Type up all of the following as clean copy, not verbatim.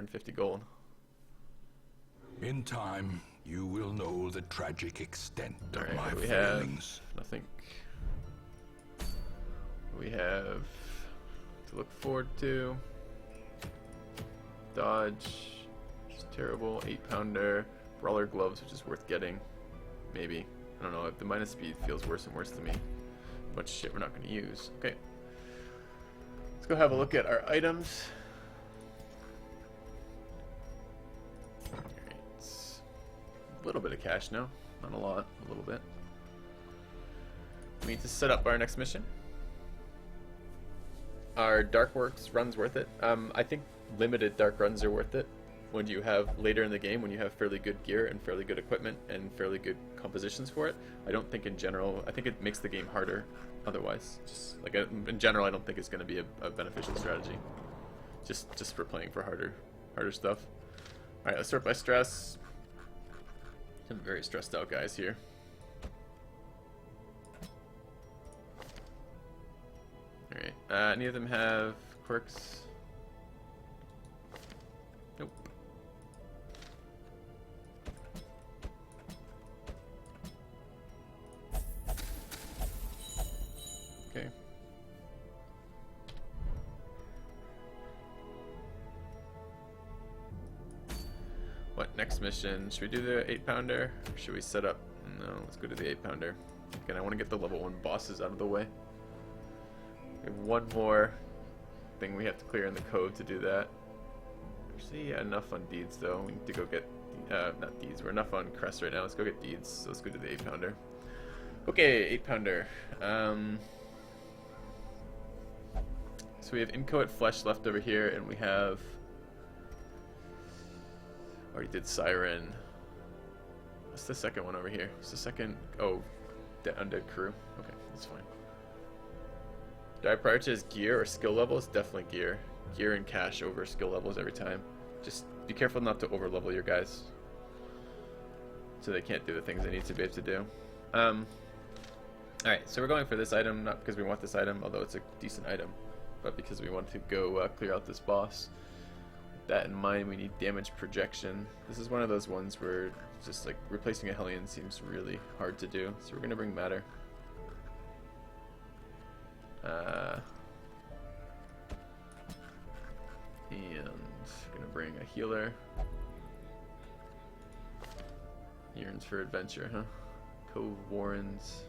150 gold. In time, you will know the tragic extent of my we failings. have nothing. We have to look forward to. Dodge. It's terrible. 8-pounder. Brawler gloves, which is worth getting. Maybe. I don't know. The minus speed feels worse and worse to me. A bunch of shit we're not going to use. Okay. Let's go have a look at our items. Alright. A little bit of cash now. Not a lot. A little bit. We need to set up our next mission. Our dark works run's worth it. I think limited dark runs are worth it when you have later in the game, when you have fairly good gear and fairly good equipment and fairly good compositions for it. I don't think in general, I think it makes the game harder otherwise. Just like in general, I don't think it's going to be a beneficial strategy. Just for playing for harder stuff. All right, let's start by stress. Some very stressed out guys here. Alright, any of them have quirks? Nope. Okay. What next mission? Should we do the 8-pounder? Or should we set up? No, let's go to the 8-pounder. Again, I want to get the level 1 bosses out of the way. We have one more thing we have to clear in the code to do that. Actually, yeah, enough on deeds though. We need to go get, not deeds, we're enough on crest right now. Let's go get deeds. So let's go to the 8-pounder. Okay, 8-pounder. So we have inchoate flesh left over here, and we have, already did siren. What's the second one over here? What's the second? Oh, the undead crew. Okay, that's fine. Do I prioritize gear or skill levels? Definitely gear. Gear and cash over skill levels every time. Just be careful not to over level your guys, so they can't do the things they need to be able to do. Alright, so we're going for this item, not because we want this item, although it's a decent item, but because we want to go clear out this boss. With that in mind, we need damage projection. This is one of those ones where just like replacing a Hellion seems really hard to do, so we're going to bring matter. And gonna bring a healer. Yearns for adventure, huh? Cove Warrens.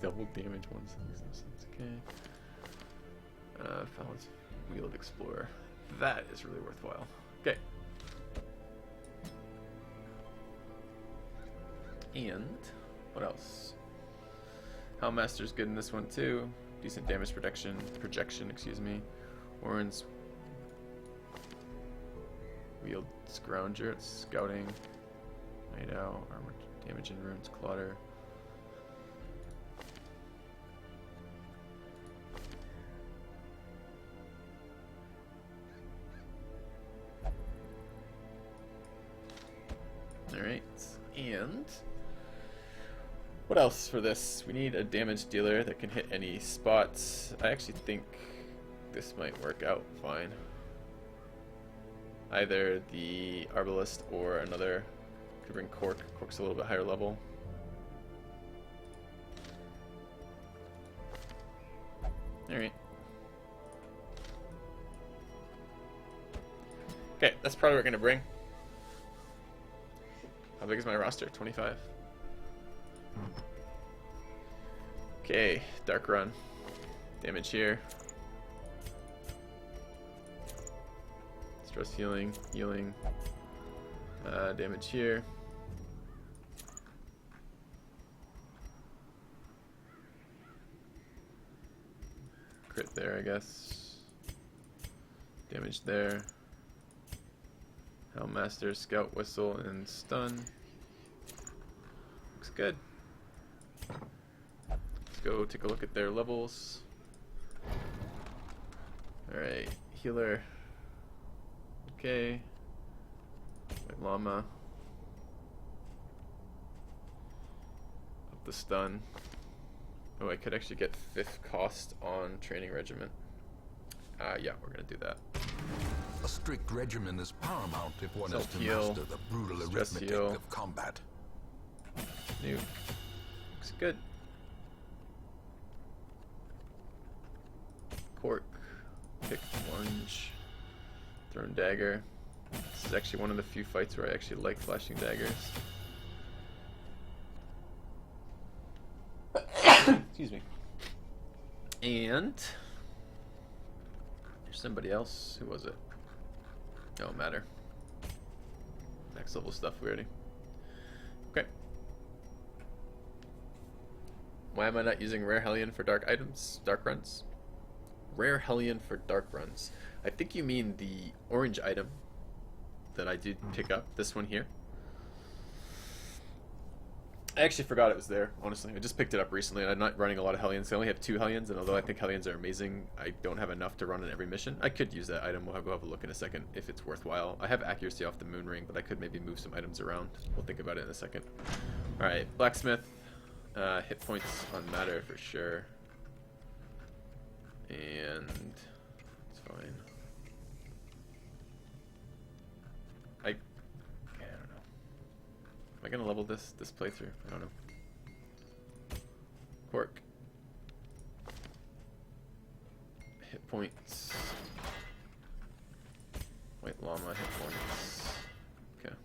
Double damage ones. Makes no sense. Okay. Fallon's Wheeled Explorer. That is really worthwhile. Okay. And what else? Hellmaster's good in this one too. Decent damage projection, excuse me. Warren's Wheeled Scrounger, it's scouting. Night Owl, armor damage and runes, Clotter. Alright, and what else for this? We need a damage dealer that can hit any spots. I actually think this might work out fine. Either the Arbalist or another. Could bring Cork. Cork's a little bit higher level. Alright. Okay, that's probably what we're going to bring. How big is my roster? 25. Okay, Dark Run. Damage here. Stress healing. Damage here. Crit there, I guess. Damage there. Hellmaster, Scout, Whistle, and Stun. Looks good. Let's go take a look at their levels. Alright, Healer. Okay. White Llama. Up the Stun. Oh, I could actually get 5th cost on Training Regiment. Yeah, we're gonna do that. A strict regimen is paramount if one is to Self-heal, master the brutal stress arithmetic heal. of combat. Nuke. Looks good. Cork. Pick orange. Thrown dagger. This is actually one of the few fights where I actually like flashing daggers. Excuse me. And there's somebody else. Who was it? Don't matter. Next level stuff we already. Okay. Why am I not using Rare Hellion for dark items? Dark runs? Rare Hellion for dark runs. I think you mean the orange item that I did pick up. This one here. I actually forgot it was there, honestly. I just picked it up recently, and I'm not running a lot of Hellions. I only have 2 Hellions, and although I think Hellions are amazing, I don't have enough to run in every mission. I could use that item. We'll go have a look in a second if it's worthwhile. I have accuracy off the moon ring, but I could maybe move some items around. We'll think about it in a second. Alright, Blacksmith. Hit points on matter for sure. And it's fine. I don't know. Am I gonna level this playthrough? I don't know. Quirk. Hit points. White llama hit points. Okay.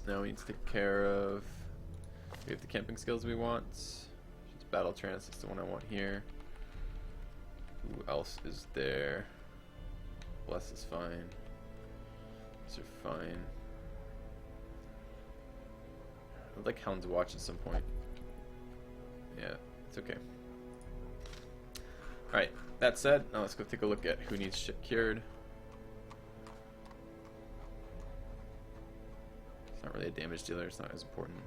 Now we need to take care of. We have the camping skills we want. It's battle trance. That's the one I want here. Who else is there? Bless is fine. These are fine. I'd like Hound's Watch at some point. Yeah, it's okay. Alright, that said, now let's go take a look at who needs shit cured. It's not really a damage dealer, it's not as important.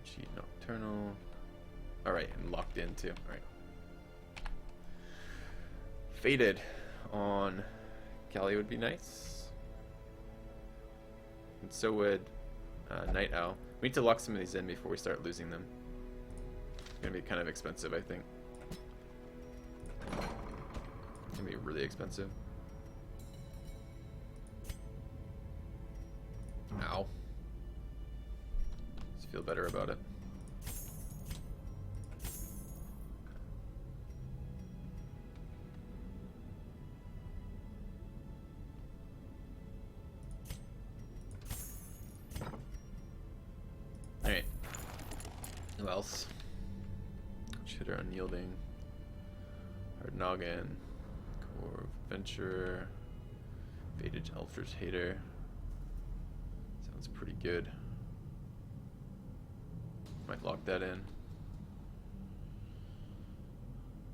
Cheat Nocturnal. Alright, and locked in too. Alright. Faded on Callie would be nice. And so would Night Owl. We need to lock some of these in before we start losing them. It's gonna be kind of expensive, I think. It's gonna be really expensive. Ow. Just feel better about it. Alright. Who else? Shitter Unyielding. Hard Noggin. Core Venturer. Faded Eldritch Hater. Sounds pretty good. Might lock that in.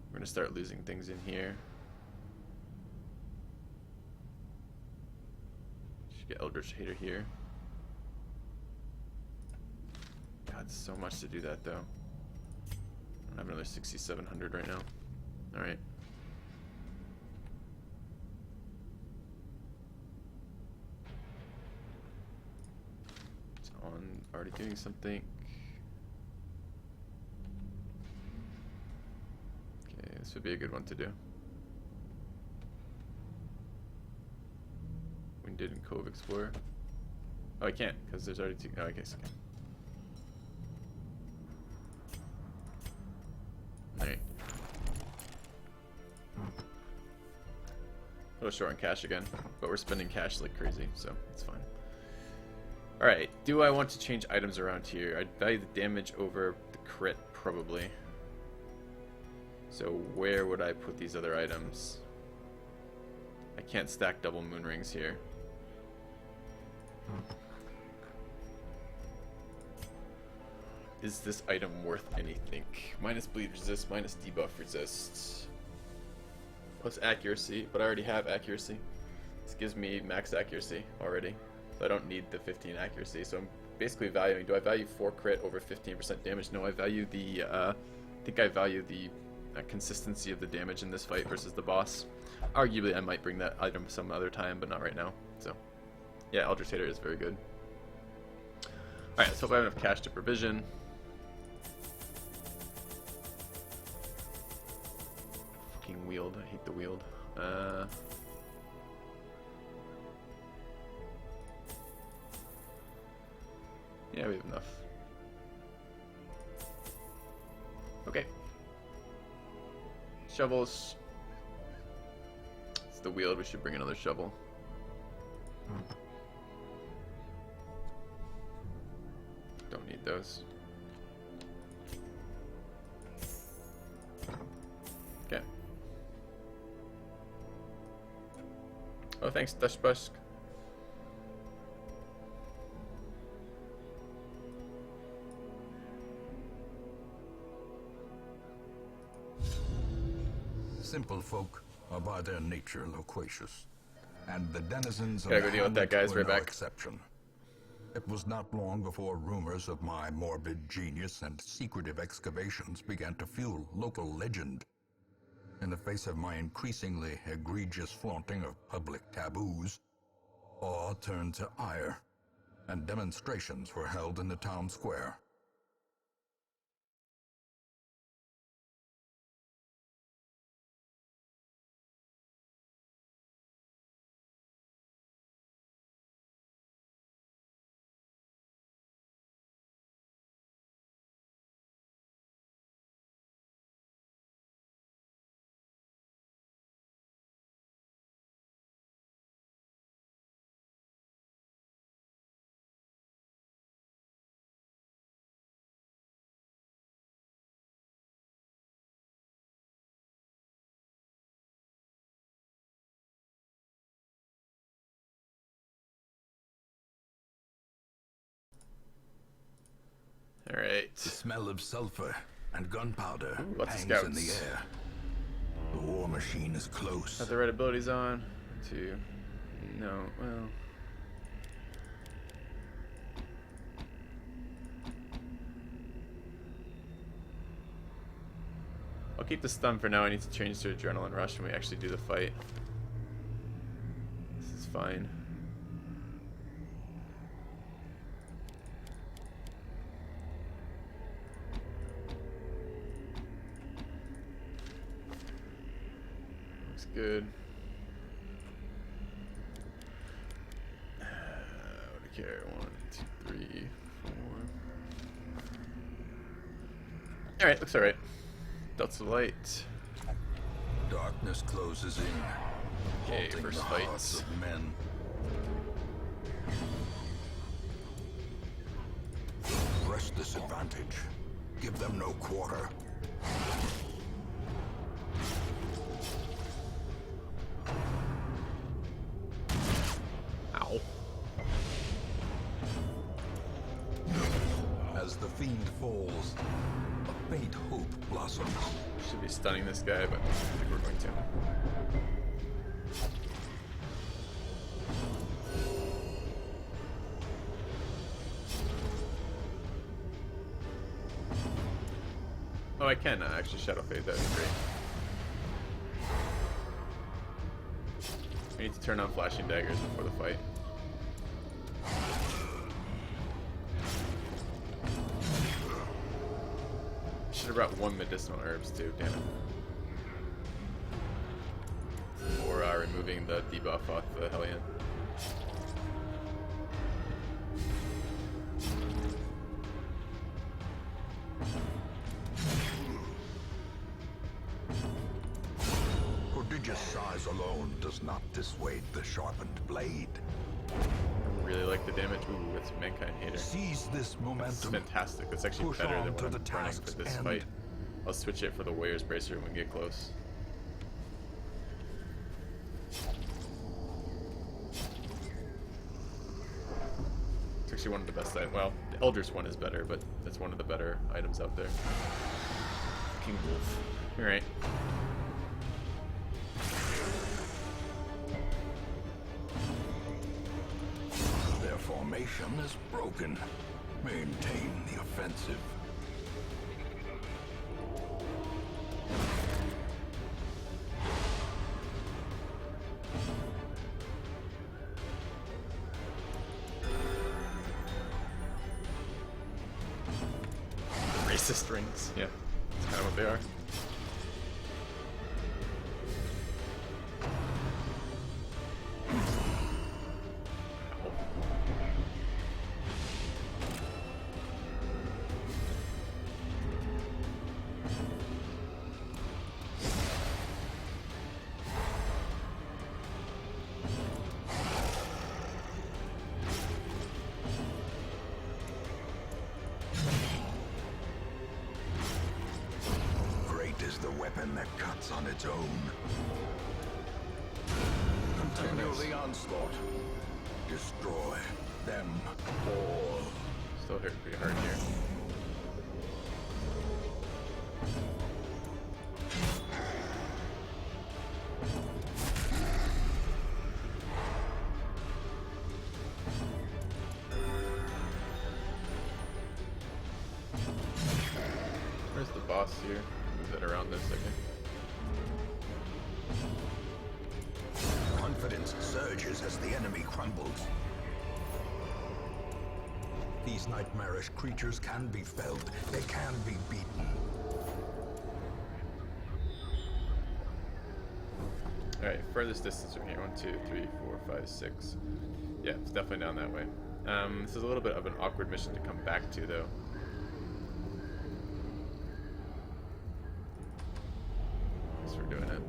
We're gonna start losing things in here. Should get Eldritch Hater here. God, so much to do that though. I don't have another 6,700 right now. Alright. It's on already doing something. Okay, this would be a good one to do. Winded and Cove Explorer. Oh, I can't, because there's already two. Oh, I guess I can. Alright. A little short on cash again, but we're spending cash like crazy, so it's fine. Alright, do I want to change items around here? I'd value the damage over the crit, probably. So where would I put these other items? I can't stack double moon rings here. Is this item worth anything? Minus bleed resist, minus debuff resist. Plus accuracy, but I already have accuracy. This gives me max accuracy already. So I don't need the 15 accuracy. So I'm basically valuing, do I value 4 crit over 15% damage? No, I value the, I think I value the consistency of the damage in this fight versus the boss. Arguably I might bring that item some other time, but not right now. So yeah, Eldritch Hater is very good. Alright, let's hope I have enough cash to provision. wield. I hate the wield. Yeah, we have enough. Okay. Shovels. It's the wield. We should bring another shovel. Don't need those. Okay. Oh, thanks, Dushbusk. Simple folk are by their nature loquacious, and the denizens of Gotta the go deal with that, hamlet guys. were Right no back. exception. It was not long before rumors of my morbid genius and secretive excavations began to fuel local legend. In the face of my increasingly egregious flaunting of public taboos, awe turned to ire, and demonstrations were held in the town square. All right. The smell of sulfur and gunpowder lots of hangs in the scouts. air. The war machine is close. Have the right abilities on. 2. No. Well. I'll keep the stun for now. I need to change to Adrenaline Rush when we actually do the fight. This is fine. Looks good. What do you care? 1, 2, 3, 4. Alright, looks alright. Dots of light. Darkness closes in, Okay, halting first the fight. hearts of men. Press this advantage. Give them no quarter. Ow. As the fiend falls, a faint hope blossoms. Should be stunning this guy, but I think we're going to. Oh, I can actually Shadow Fade. That would be great. We need to turn on flashing daggers before the fight. Should have brought 1 medicinal herbs too, damn it. Or removing the debuff off the Hellion. Prodigious size alone does not dissuade the sharpened blade. I really like the damage. Ooh, it's Mankind Hater. Seize this That's momentum. fantastic. That's actually Push better on than to what the I'm running task's for this end. fight. I'll switch it for the Warrior's Bracer when we get close. It's actually one of the best items. Well, the Eldritch one is better, but it's one of the better items out there. King Wolf. Alright. Their formation is broken. Maintain the offensive. Racist rings. Yeah, that's kind of what they are. weapon that cuts on its own. Continue the onslaught. Destroy them all. Still hurt pretty hard here. Where's the boss here? Move that around this second. Confidence surges as the enemy crumbles. These nightmarish creatures can be felled. They can be beaten. Alright, furthest distance from here. 1, 2, 3, 4, 5, 6. Yeah, it's definitely down that way. This is a little bit of an awkward mission to come back to, though. Guess we're doing it.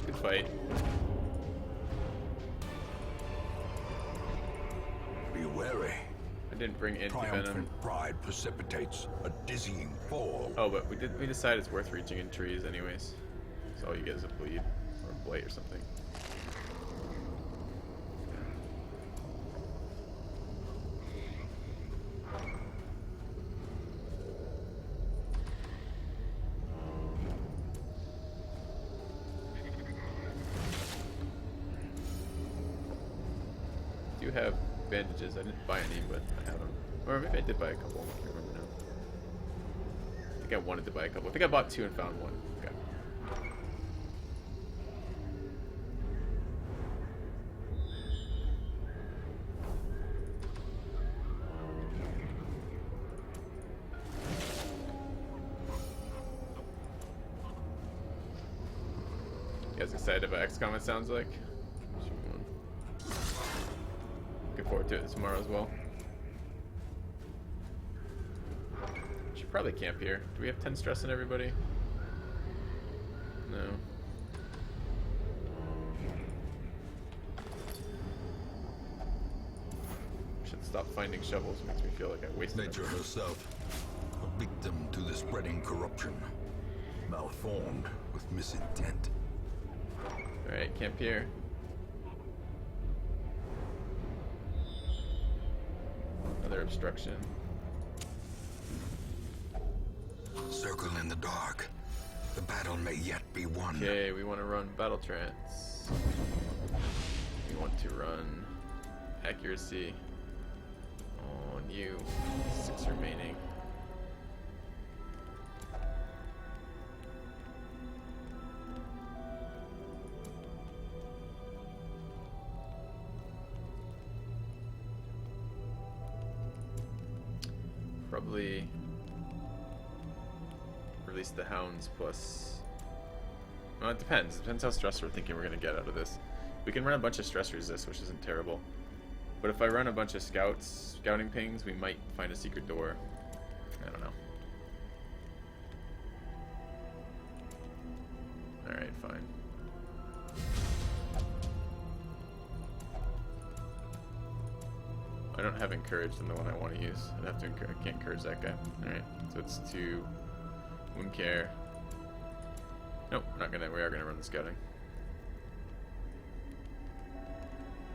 Good fight. Be wary. I didn't bring anti-venom. Triumphant pride precipitates a dizzying fall. Oh, but we decided it's worth reaching in trees anyways. So all you get is a bleed or a blight or something. I do have bandages. I didn't buy any, but I have them. Or maybe I did buy a couple. I can't remember now. I think I wanted to buy a couple. I think I bought 2 and found 1. Okay. You guys excited about XCOM, it sounds like? Looking forward to it tomorrow as well. Should probably camp here. Do we have 10 stress in everybody? No. Should stop finding shovels. Makes me feel like I wasted Nature them. herself, a victim to the spreading corruption, malformed with misintent. Alright, camp here. Another obstruction. Circle in the dark. The battle may yet be won. Okay, we want to run battle trance. We want to run accuracy on you. 6 remaining. Probably release the hounds plus. Well, it depends. It depends how stressed we're thinking we're gonna get out of this. We can run a bunch of stress resist, which isn't terrible. But if I run a bunch of scouting pings, we might find a secret door. I don't know. Alright, fine. I don't have encouraged in the one I want to use. I'd have to I can't encourage that guy. Alright, so it's 2 wound care. Nope, we're not gonna. We are gonna run the scouting.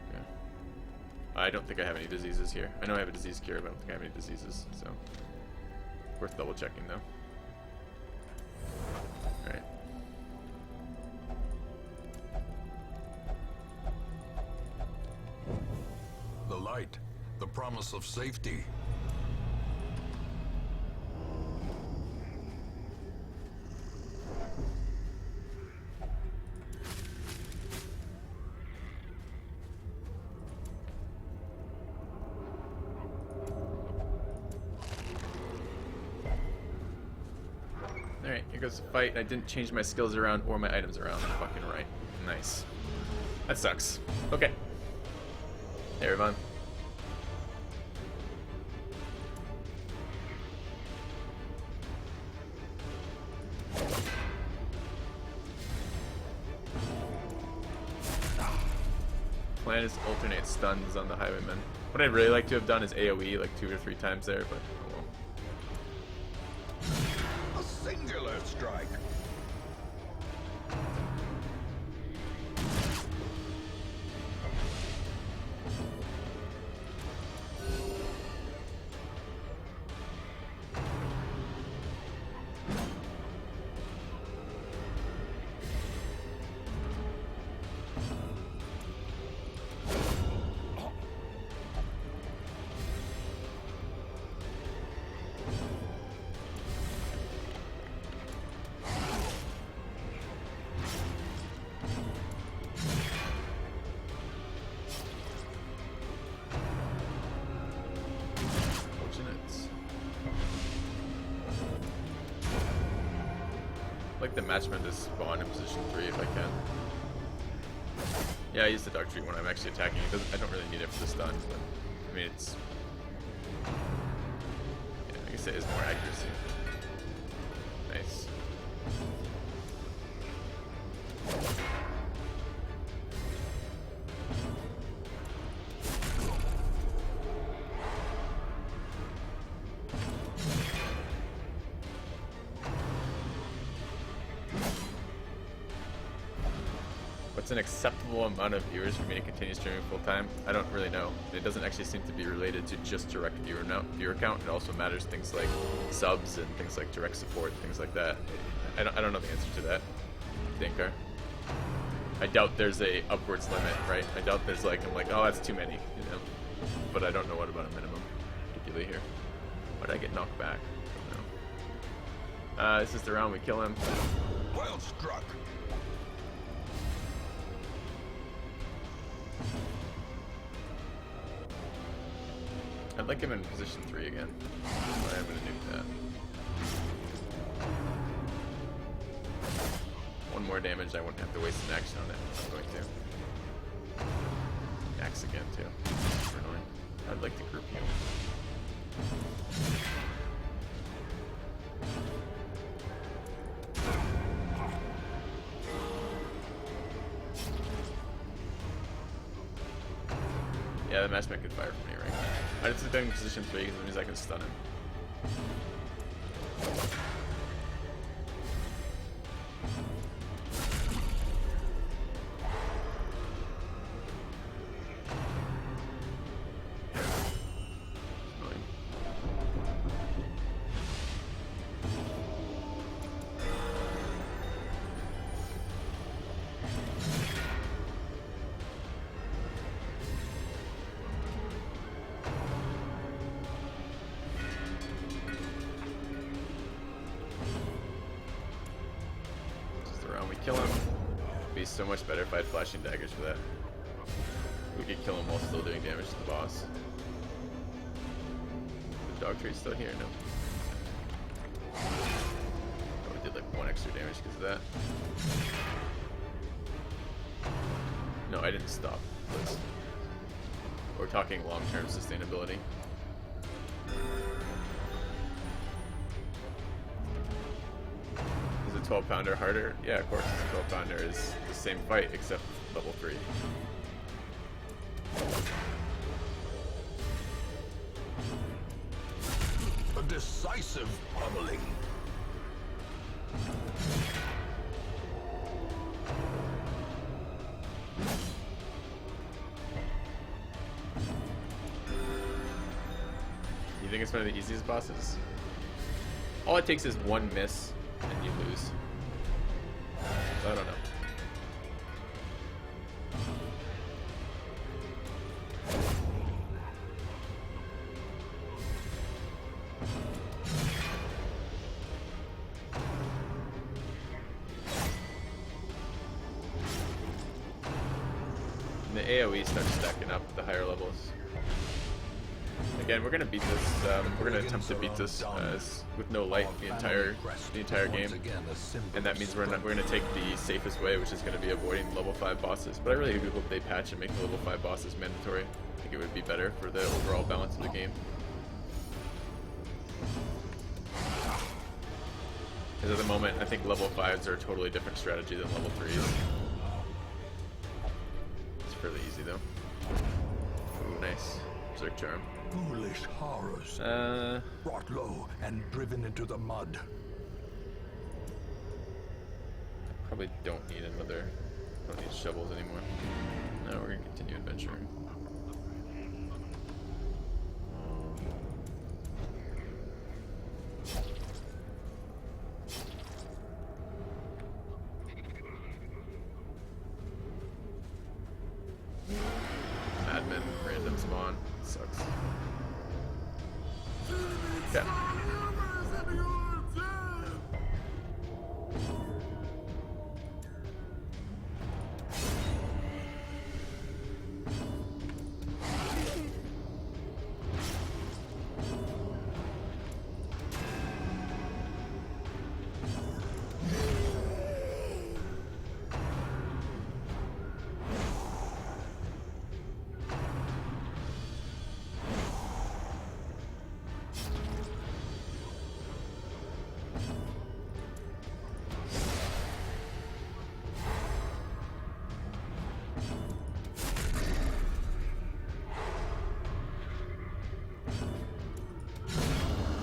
Okay. I don't think I have any diseases here. I know I have a disease cure, but I don't think I have any diseases. So worth double checking though. All right. The light, the promise of safety. Alright, here goes the fight. I didn't change my skills around or my items around. Fucking right. Nice. That sucks. Okay. Hey, everyone. plan is to alternate stuns on the Highwaymen. What I'd really like to have done is AoE like 2 or 3 times there, but oh well. A singular strike. Like the matchman to spawn in position 3 if I can. Yeah, I use the Dark Tree when I'm actually attacking. I don't really need it for the stun, but I mean it's. Yeah, I guess it is more accuracy. Nice. What's an acceptable amount of viewers for me to continue streaming full time? I don't really know. It doesn't actually seem to be related to just direct viewer count. It also matters things like subs and things like direct support, things like that. I don't know the answer to that. Thinker. I doubt there's a upwards limit, right? I doubt there's like, I'm like, oh, that's too many, you know. But I don't know what about a minimum, particularly here. Why did I get knocked back? I don't know. This is the round we kill him. Well struck. I'd like him in position 3 again. But I'm gonna nuke that. 1 more damage, I wouldn't have to waste an action on it. I'm going to. Axe again too. Super annoying. I'd like to group heal. Yeah, the matchman could fire for me, right? I just put him in position 3 because it means I can stun him. Kill him. It'd be so much better if I had flashing daggers for that. We could kill him while still doing damage to the boss. The dog tree's still here, no? Oh, we did like 1 extra damage because of that. No, I didn't stop. We're talking long-term sustainability. Is a 12-pounder harder? Yeah, of course. A 12-pounder is the same fight except level 3. A decisive pummeling. You think it's one of the easiest bosses? All it takes is 1 miss and you lose. So I don't know. And the AoE starts stacking up at the higher levels. Again, we're gonna beat this. We're gonna attempt to beat this with no light the entire game, and that means we're gonna take the safest way, which is gonna be avoiding level 5 bosses. But I really do hope they patch and make the level 5 bosses mandatory. I think it would be better for the overall balance of the game. Because at the moment, I think level 5s are a totally different strategy than level 3s. fairly easy though. Ooh, nice. Berserk Charm. Foolish horrors, brought low and driven into the mud. Probably don't need shovels anymore. No, we're gonna continue adventuring. Admin, random spawn. Sucks. Okay.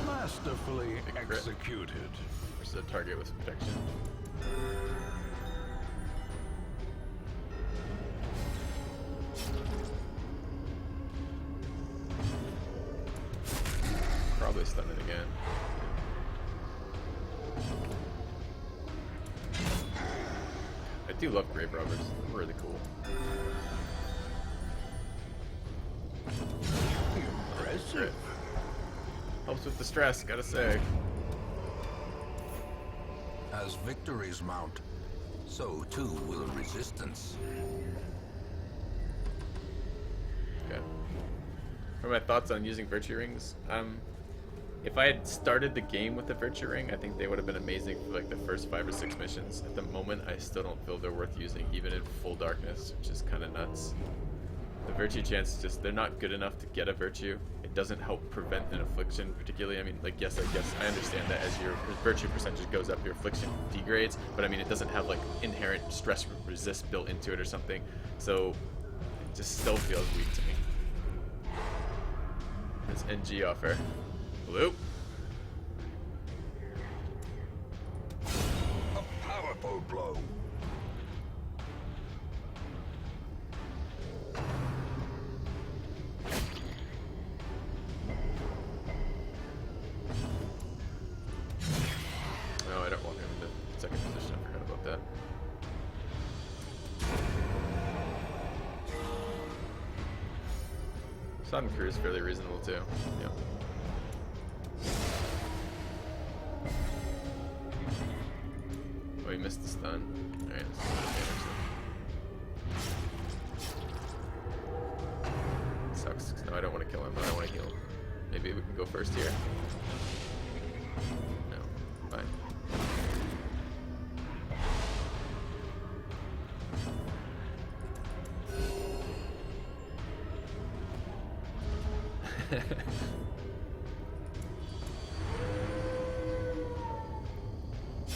Masterfully executed. Versus a target with protection. Probably stun it again. I do love grave robbers. They're really cool. Impressive. Helps with the stress, gotta say. As victories mount, so too will resistance. Okay. What are my thoughts on using virtue rings? If I had started the game with the virtue ring, I think they would have been amazing for like the first 5 or 6 missions. At the moment, I still don't feel they're worth using, even in full darkness, which is kind of nuts. The virtue chance, they're not good enough to get a virtue. It doesn't help prevent an affliction particularly. I mean, like, yes, I understand that as your virtue percentage goes up, your affliction degrades, but I mean, it doesn't have like inherent stress resist built into it or something. So it just still feels weak to me. This NG offer. Hello? A powerful blow. No, I don't want him in the second position. I forgot about that. Sodden Crew is fairly reasonable too. Yeah. Oh, he missed the stun. Alright, let's see what damage then. Sucks. No, I don't want to kill him, but I want to heal him. Maybe we can go first here. No. Fine.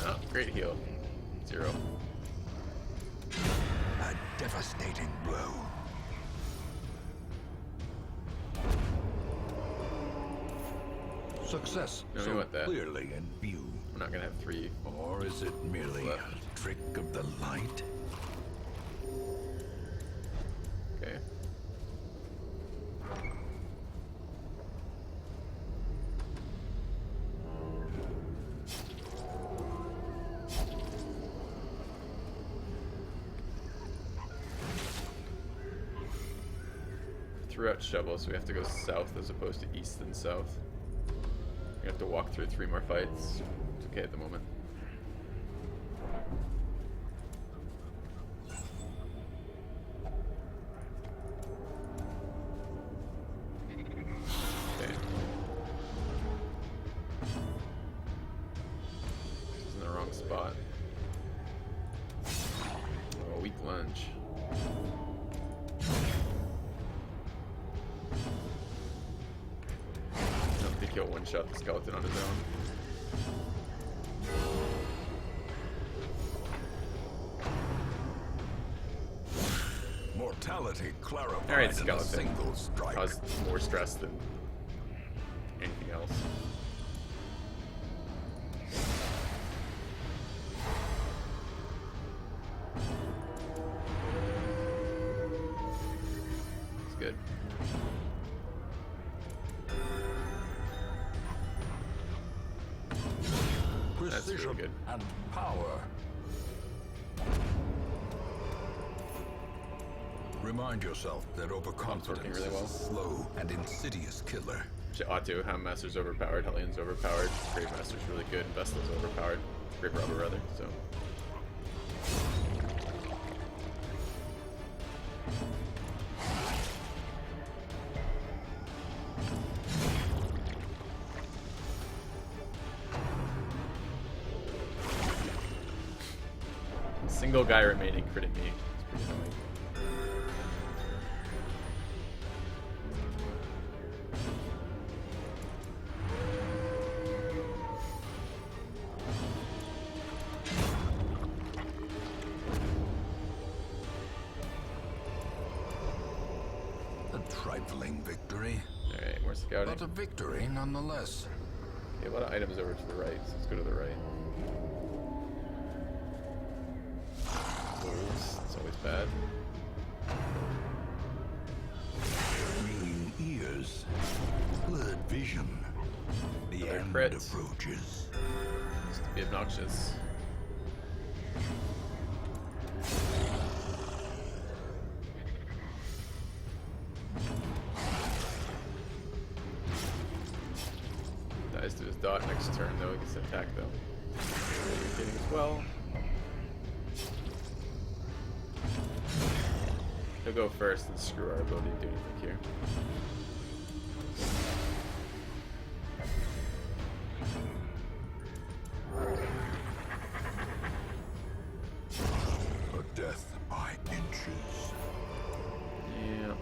Oh, great heal. 0. A devastating blow. Success No, we so want that. clearly in view. I'm not gonna have 3. Or is it merely Left. a trick of the light? Okay. Threw out shovel, so we have to go south as opposed to east and south. We have to walk through 3 more fights. It's okay at the moment. Okay. This is in the wrong spot. Oh, weak lunge. I don't think he'll one-shot the skeleton on his own. mortality clarified Alright, in a skeleton. single strike. Caused more stress than anything else. It's good. That's Precision really good. and power. Remind yourself that overconfidence really well. is a slow and insidious killer. Auto, Houndmaster's overpowered, Hellion's overpowered, Grave Master's really good, Vestal's overpowered, Grave Robber rather, so. Single guy remaining critting me. It's pretty annoying. A trifling victory, Alright, more scouting. but a victory nonetheless. Okay, a lot of items over to the right, so let's go to the right. Wolves, it's always bad. Ringing ears, blurred vision. The Another end crit. approaches. Just to be obnoxious. Dies to his dot next turn though, he gets to attack though. Getting as well. He'll go first and screw our ability to do anything here. A death by inches. Yeah, not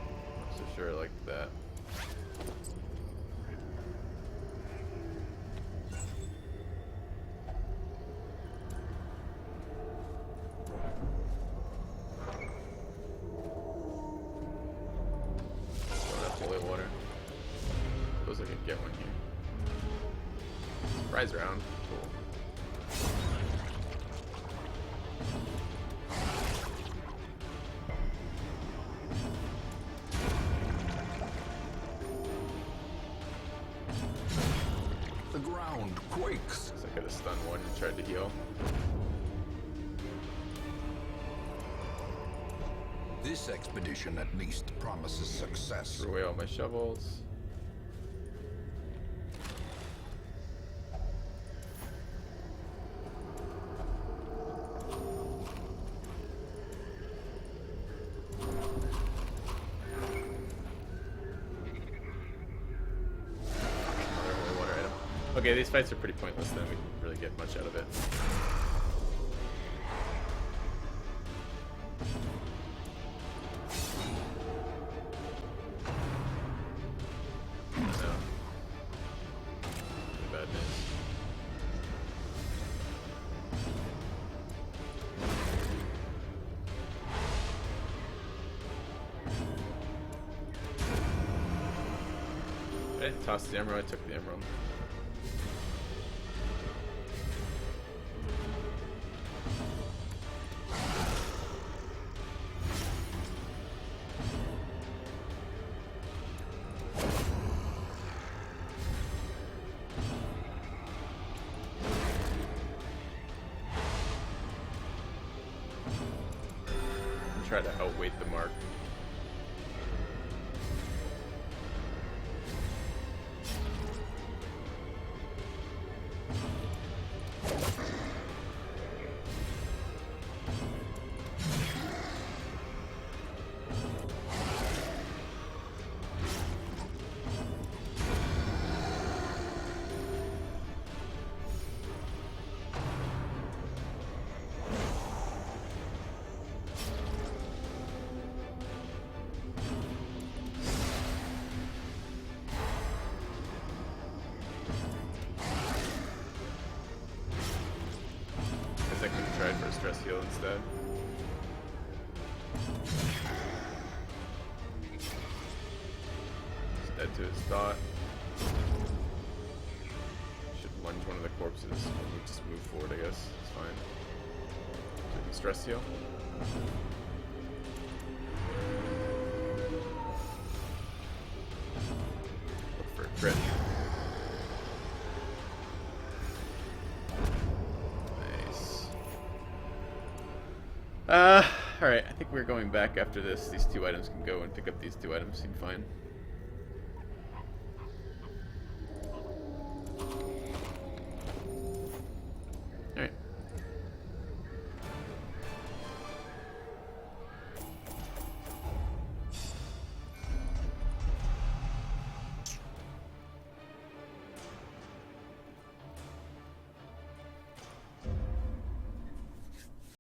so sure I like that. Throwing up holy water. Suppose I could get one here. Rise around. Cool. The ground quakes. So I could have stunned one and tried to heal. This expedition at least promises success. Threw away all my shovels. Another holy water item. Okay, these fights are pretty pointless then. We didn't really get much out of it. No. Really bad news. Okay, tossed the emerald, I took the emerald. And try to outweight the mark. Add to his thought. Should lunge one of the corpses. We'll just move forward, I guess. It's fine. So we can stress heal. Look for a crit. Nice. Alright, I think we're going back after this. These 2 items can go and pick up these 2 items. Seem fine.